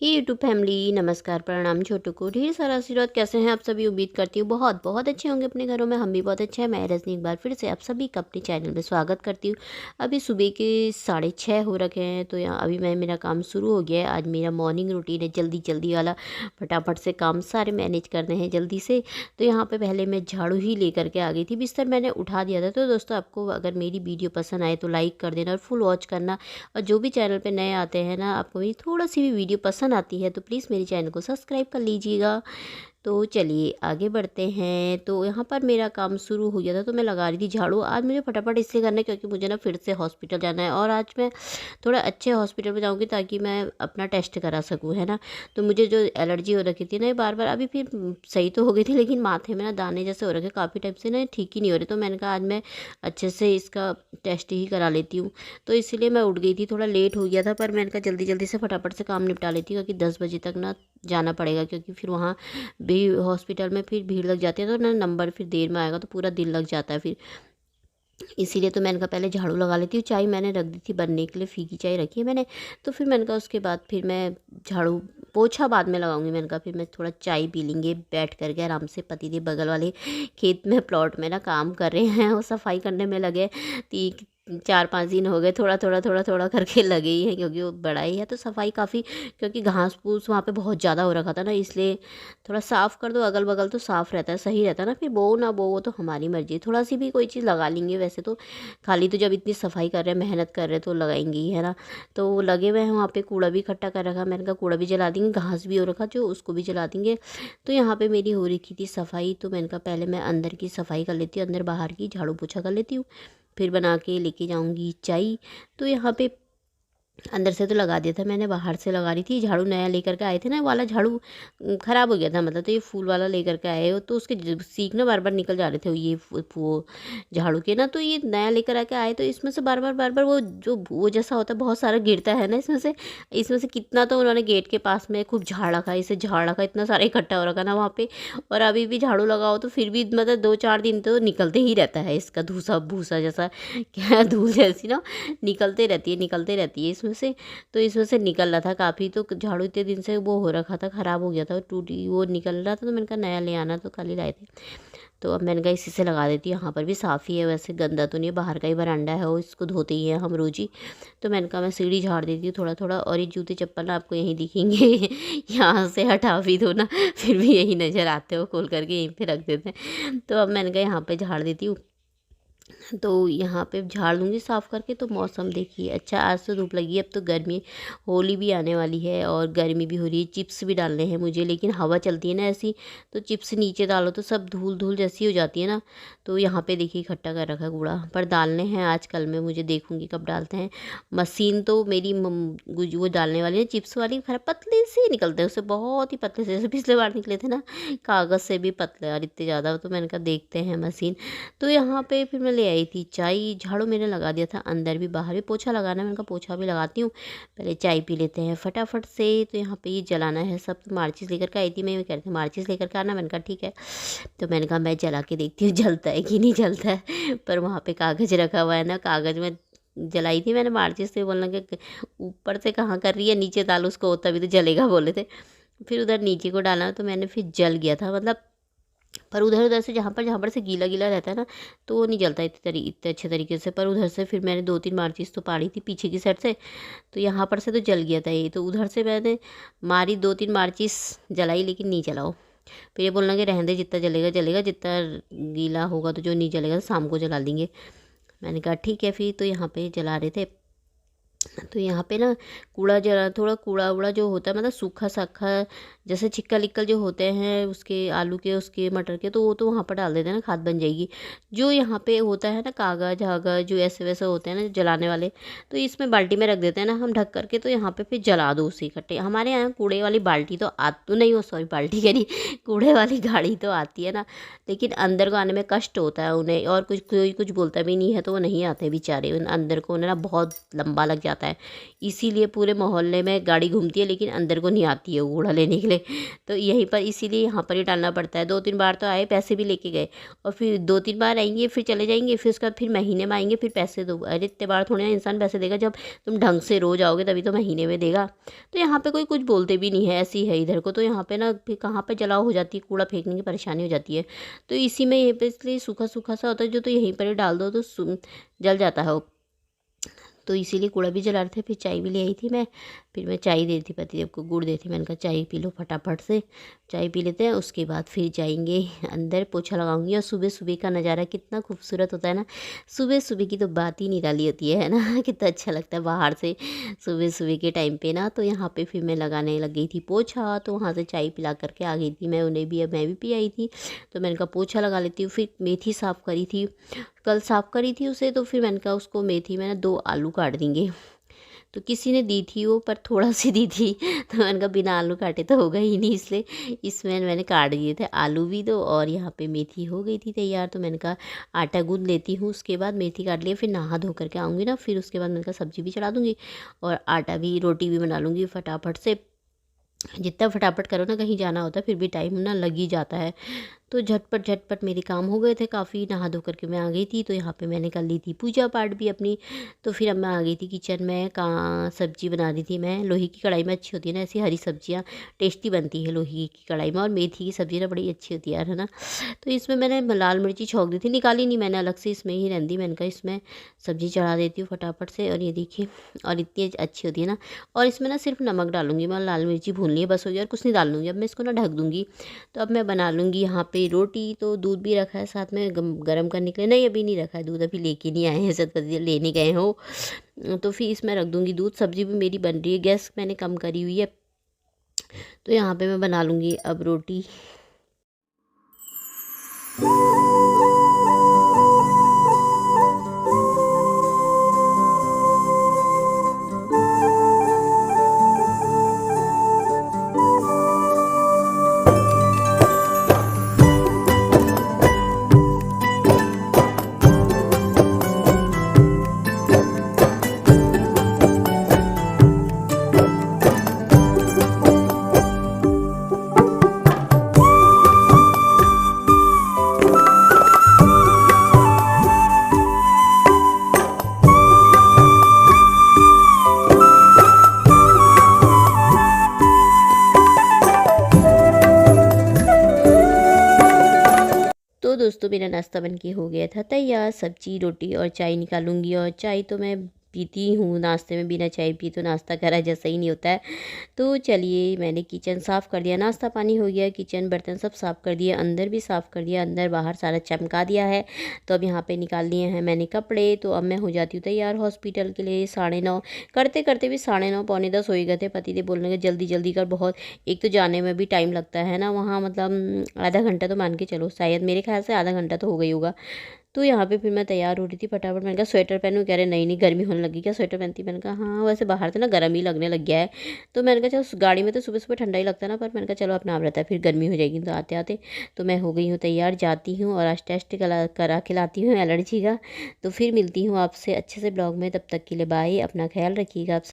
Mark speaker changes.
Speaker 1: हे YouTube family, नमस्कार, प्रणाम। छोटू को ढेर सारा आशीर्वाद। कैसे हैं आप सभी? उम्मीद करती हूँ बहुत बहुत अच्छे होंगे अपने घरों में। हम भी बहुत अच्छे हैं। मैं रजनी एक बार फिर से आप सभी का अपने चैनल में स्वागत करती हूँ। अभी सुबह के 6:30 हो रखे हैं, तो यहाँ अभी मेरा काम शुरू हो गया है। आज मेरा मॉर्निंग रूटीन है जल्दी जल्दी वाला, फटाफट से काम सारे मैनेज करने हैं जल्दी से। तो यहाँ पर पहले मैं झाड़ू ही लेकर के आ गई थी, बिस्तर मैंने उठा दिया था। तो दोस्तों, आपको अगर मेरी वीडियो पसंद आए तो लाइक कर देना और फुल वॉच करना। और जो भी चैनल पे नए आते हैं ना, आपको मेरी थोड़ा सी भी वीडियो पसंद आती है तो प्लीज़ मेरे चैनल को सब्सक्राइब कर लीजिएगा। तो चलिए आगे बढ़ते हैं। तो यहाँ पर मेरा काम शुरू हो गया था, तो मैं लगा रही थी झाड़ू। आज मुझे फटाफट इसलिए करना है क्योंकि मुझे ना फिर से हॉस्पिटल जाना है, और आज मैं थोड़ा अच्छे हॉस्पिटल में जाऊँगी ताकि मैं अपना टेस्ट करा सकूँ, है ना। तो मुझे जो एलर्जी हो रखी थी ना, ये बार बार अभी फिर सही तो हो गई थी, लेकिन माथे में ना दाने जैसे हो रखे काफ़ी टाइम से ना, ठीक ही नहीं हो रहे। तो मैंने कहा आज मैं अच्छे से इसका टेस्ट ही करा लेती हूँ। तो इसीलिए मैं उठ गई थी, थोड़ा लेट हो गया था, पर मैंने कहा जल्दी जल्दी से फटाफट से काम निपटा लेती हूँ क्योंकि 10 बजे तक ना जाना पड़ेगा, क्योंकि फिर वहाँ भी हॉस्पिटल में फिर भीड़ लग जाती है, तो ना नंबर फिर देर में आएगा तो पूरा दिन लग जाता है फिर। इसीलिए तो मैंने कहा पहले झाड़ू लगा लेती हूँ। चाय मैंने रख दी थी बनने के लिए, फीकी चाय रखी है मैंने। तो फिर मैंने कहा उसके बाद फिर मैं झाड़ू पोछा बाद में लगाऊंगी। मैंने कहा फिर मैं थोड़ा चाय पी लेंगे बैठ करके आराम से। पतिदेव बगल वाले खेत में प्लॉट में ना काम कर रहे हैं और सफाई करने में लगे। 4-5 दिन हो गए, थोड़ा थोड़ा थोड़ा थोड़ा करके लगे ही हैं, क्योंकि वो बड़ा ही है तो सफाई काफ़ी, क्योंकि घास फूस वहाँ पे बहुत ज़्यादा हो रखा था ना, इसलिए थोड़ा साफ़ कर दो अगल बगल तो साफ़ रहता है, सही रहता है ना। फिर बो ना बो वो तो हमारी मर्जी है। थोड़ा सी भी कोई चीज़ लगा लेंगे वैसे तो, खाली तो जब इतनी सफाई कर रहे हैं मेहनत कर रहे हैं तो लगाएंगे ही, है ना। तो वो लगे हुए हैं वहाँ पे, कूड़ा भी इकट्ठा कर रखा। मैंने कहा कूड़ा भी जला देंगे, घास भी हो रखा जो उसको भी जला देंगे। तो यहाँ पे मेरी हो रखी थी सफाई, तो मैंने कहा पहले मैं अंदर की सफाई कर लेती हूँ, अंदर बाहर की झाड़ू पोछा कर लेती हूँ, फिर बना के लेके जाऊँगी चाय। तो यहाँ पे अंदर से तो लगा दिया था मैंने, बाहर से लगा रही थी। झाड़ू नया लेकर के आए थे ना, वाला झाड़ू ख़राब हो गया था, मतलब तो ये फूल वाला लेकर के आए हो, तो उसके सीख ना बार बार निकल जा रहे थे ये वो झाड़ू के ना। तो ये नया लेकर आके आए तो इसमें से बार बार वो जो वो जैसा होता है बहुत सारा गिरता है ना इसमें से कितना तो उन्होंने गेट के पास में खूब झाड़ रखा, इसे झाड़ रखा, इतना सारा इकट्ठा हो रखा ना वहाँ पे। और अभी भी झाड़ू लगाओ तो फिर भी मतलब 2-4 दिन तो निकलते ही रहता है इसका धूसा भूसा जैसा, क्या धूल जैसी ना निकलते रहती है इसमें से। तो इसमें से निकल रहा था काफ़ी, तो झाड़ू इतने दिन से वो हो रखा था, ख़राब हो गया था, टूटी वो निकल रहा था। तो मैंने कहा नया ले आना, तो कल ही लाए थे। तो अब मैंने कहा इसी से लगा देती हूँ। यहाँ पर भी साफ़ ही है, वैसे गंदा तो नहीं है, बाहर का ही बरांडा है वो, इसको धोते ही हैं हम रोज़ ही। तो मैंने कहा मैं सीढ़ी झाड़ देती हूँ थोड़ा थोड़ा। और ये जूते चप्पल ना आपको यहीं दिखेंगे यहाँ से हटा भी दो ना फिर भी यही नज़र आते हो, खोल करके यहीं पे रख देते हैं। तो अब मैंने कहा यहाँ पे झाड़ देती हूँ। तो यहाँ पे झाड़ लूँगी साफ़ करके। तो मौसम देखिए अच्छा, आज तो धूप लगी है, अब तो गर्मी, होली भी आने वाली है और गर्मी भी हो रही है। चिप्स भी डालने हैं मुझे, लेकिन हवा चलती है ना ऐसी, तो चिप्स नीचे डालो तो सब धूल धूल जैसी हो जाती है ना। तो यहाँ पे देखिए इकट्ठा कर रखा है कूड़ा, पर डालने हैं आज कल में, मुझे देखूँगी कब डालते हैं। मशीन तो मेरी वो डालने वाली है चिप्स वाली, खराब पतले से निकलते हैं उससे, बहुत ही पतले से, जैसे पिछले बार निकले थे ना कागज़ से भी पतले और इतने ज़्यादा। तो मैंने कहा देखते हैं मशीन। तो यहाँ पे फिर मैं ले आई थी चाय। झाड़ू मैंने लगा दिया था अंदर भी बाहर भी, पोछा लगाना है, मैंने कहा पोछा भी लगाती हूँ, पहले चाय पी लेते हैं फटाफट से। तो यहाँ पे ये जलाना है सब। तो माचिस लेकर के आई थी, मैं ये कह रही थी माचिस लेकर के आना, मैंने कहा ठीक है। तो मैंने कहा मैं जला के देखती हूँ जलता है कि नहीं जलता है। पर वहाँ पे कागज़ रखा हुआ है ना, कागज़ में जलाई थी मैंने माचिस से। बोलना कि ऊपर से कहाँ कर रही है, नीचे डालो उसको तभी तो जलेगा बोले थे। फिर उधर नीचे को डाला तो मैंने, फिर जल गया था मतलब। पर उधर उधर से जहाँ पर से गीला गीला रहता है ना, तो वो नहीं जलता इतने अच्छे तरीके से। पर उधर से फिर मैंने 2-3 माचिस तो पाड़ी थी पीछे की साइड से, तो यहाँ पर से तो जल गया था ये। तो उधर से मैंने मारी 2-3 माचिस, जलाई लेकिन नहीं जलाओ। फिर ये बोलना कि रहने दे, जितना जलेगा जलेगा, जितना गीला होगा तो जो नहीं जलेगा तो शाम को जला लेंगे। मैंने कहा ठीक है। फिर तो यहाँ पे जला रहे थे। तो यहाँ पे ना कूड़ा जला, थोड़ा कूड़ा वूड़ा जो होता है मतलब सूखा साखा, जैसे छिक्कल इक्कल जो होते हैं उसके, आलू के, उसके, मटर के, तो वो तो वहाँ पर डाल देते हैं ना, खाद बन जाएगी। जो यहाँ पे होता है ना कागज़ हागज जो ऐसे वैसे होते हैं ना जलाने वाले, तो इसमें बाल्टी में रख देते हैं ना हम ढक करके। तो यहाँ पे फिर जला दो उसे इकट्ठे। हमारे यहाँ कूड़े वाली बाल्टी तो तो नहीं, वो सॉरी बाल्टी कह रही, कूड़े वाली गाड़ी तो आती है ना, लेकिन अंदर को आने में कष्ट होता है उन्हें। और कुछ कोई कुछ बोलता भी नहीं है तो वो नहीं आते बेचारे, उन अंदर को उन्हें ना बहुत लंबा लग जाता है है, इसीलिए पूरे मोहल्ले में गाड़ी घूमती है लेकिन अंदर को नहीं आती है वो कूड़ा लेने के लिए। तो यहीं पर इसीलिए यहाँ पर ही डालना पड़ता है। 2-3 बार तो आए, पैसे भी लेके गए और फिर 2-3 बार आएंगे, फिर चले जाएंगे, फिर उसके बाद फिर महीने में आएंगे, फिर पैसे दो। अरे इतने बार थोड़ी ना इंसान पैसे देगा, जब तुम ढंग से रोज आओगे तभी तो महीने में देगा। तो यहाँ पे कोई कुछ बोलते भी नहीं है, ऐसी है इधर को। तो यहाँ पे ना फिर कहाँ पे जलाव हो जाती है, कूड़ा फेंकने की परेशानी हो जाती है। तो इसी में यहीं पे इसलिए सूखा सूखा सा होता है जो, तो यहीं पर ही डाल दो तो जल जाता है वो। तो इसीलिए कूड़ा भी जला रहे थे। फिर चाय भी ले आई थी मैं, फिर मैं चाय दे रही थी पतिदेव को, गुड़ देती। मैंने कहा चाय पी लो फटाफट से, चाय पी लेते हैं, उसके बाद फिर जाएंगे अंदर, पोछा लगाऊंगी। और सुबह सुबह का नज़ारा कितना खूबसूरत होता है ना, सुबह सुबह की तो बात ही निराली होती है ना कितना अच्छा लगता है बाहर से सुबह सुबह के टाइम पे ना। तो यहाँ पे फिर मैं लगाने लग गई थी पोछा, तो वहाँ से चाय पिला करके आ गई थी मैं, उन्हें भी, अब मैं भी पी आई थी। तो मैंने कहा पोछा लगा लेती हूँ। फिर मेथी साफ़ करी थी, कल साफ़ करी थी उसे, तो फिर मैंने कहा उसको मेथी में ना 2 आलू काट देंगे। तो किसी ने दी थी वो, पर थोड़ा सी दी थी तो मैंने कहा बिना आलू काटे तो होगा ही नहीं, इसलिए इसमें मैंने काट दिए थे आलू भी 2। और यहाँ पे मेथी हो गई थी तैयार। तो मैंने कहा आटा गूँथ लेती हूँ, उसके बाद मेथी काट लिया, फिर नहा धो करके आऊँगी ना, फिर उसके बाद मैंने कहा सब्ज़ी भी चढ़ा दूँगी और आटा भी, रोटी भी बना लूँगी फटाफट से। जितना फटाफट करो ना, कहीं जाना होता है फिर भी टाइम ना लग ही जाता है। तो झटपट झटपट मेरे काम हो गए थे काफ़ी, नहा धो करके मैं आ गई थी। तो यहाँ पे मैंने कर ली थी पूजा पाठ भी अपनी। तो फिर अब मैं आ गई थी किचन में, कहाँ सब्जी बना रही थी मैं। लोहे की कढ़ाई में अच्छी होती है ना ऐसी हरी सब्जियाँ, टेस्टी बनती है लोहे की कढ़ाई में। और मेथी की सब्ज़ी ना बड़ी अच्छी होती है यार, है ना। तो इसमें मैंने लाल मिर्ची छौंक दी थी, निकाली नहीं मैंने अलग से, इसमें ही रहती। मैंने कहा इसमें सब्ज़ी चढ़ा देती हूँ फटाफट से। और ये देखिए, और इतनी अच्छी होती है ना। और इसमें ना सिर्फ नमक डालूंगी मैं, लाल मिर्ची भूननी है बस, हो गया, और कुछ नहीं डालूंगी। अब मैं इसको ना ढक दूँगी। तो अब मैं बना लूँगी यहाँ पे रोटी। तो दूध भी रखा है साथ में गर्म करने के लिए, नहीं अभी नहीं रखा है दूध, अभी लेके नहीं आए हैं, सतपति लेने गए हो। तो फिर इसमें रख दूँगी दूध। सब्ज़ी भी मेरी बन रही है, गैस मैंने कम करी हुई है। तो यहाँ पे मैं बना लूँगी अब रोटी। तो दोस्तों मेरा नाश्ता बन के हो गया था तैयार, सब्जी रोटी और चाय निकालूंगी। और चाय तो मैं पीती हूँ नाश्ते में, बिना चाय पी तो नाश्ता करा जैसा ही नहीं होता है। तो चलिए, मैंने किचन साफ़ कर दिया, नाश्ता पानी हो गया, किचन बर्तन सब साफ़ कर दिया, अंदर भी साफ़ कर दिया, अंदर बाहर सारा चमका दिया है। तो अब यहाँ पे निकाल लिए हैं मैंने कपड़े। तो अब मैं हो जाती हूँ तैयार हॉस्पिटल के लिए। 9:30 करते करते भी 9:30 पौने 10 हो ही गए थे। पति देव बोलने लगे जल्दी जल्दी कर, बहुत एक तो जाने में भी टाइम लगता है ना वहाँ, मतलब आधा घंटा तो मान के चलो, शायद मेरे ख्याल से आधा घंटा तो हो गई होगा। तो यहाँ पे फिर मैं तैयार हो रही थी फटाफट। मैंने कहा स्वेटर पहनूं, कह रहे नहीं नहीं गर्मी होने लगी क्या, स्वेटर पहनती। मैंने कहा हाँ वैसे बाहर तो ना गर्म ही लगने लग गया है। तो मैंने कहा चलो, गाड़ी में तो सुबह सुबह ठंडा ही लगता है ना, पर मैंने कहा चलो अपना आप रहता है, फिर गर्मी हो जाएगी। तो आते आते तो मैं हो गई हूँ तैयार, जाती हूँ और आज टेस्ट करा के लाती हूँ एलर्जी का। तो फिर मिलती हूँ आपसे अच्छे से ब्लॉग में, तब तक के लिए बाय, अपना ख्याल रखिएगा आप।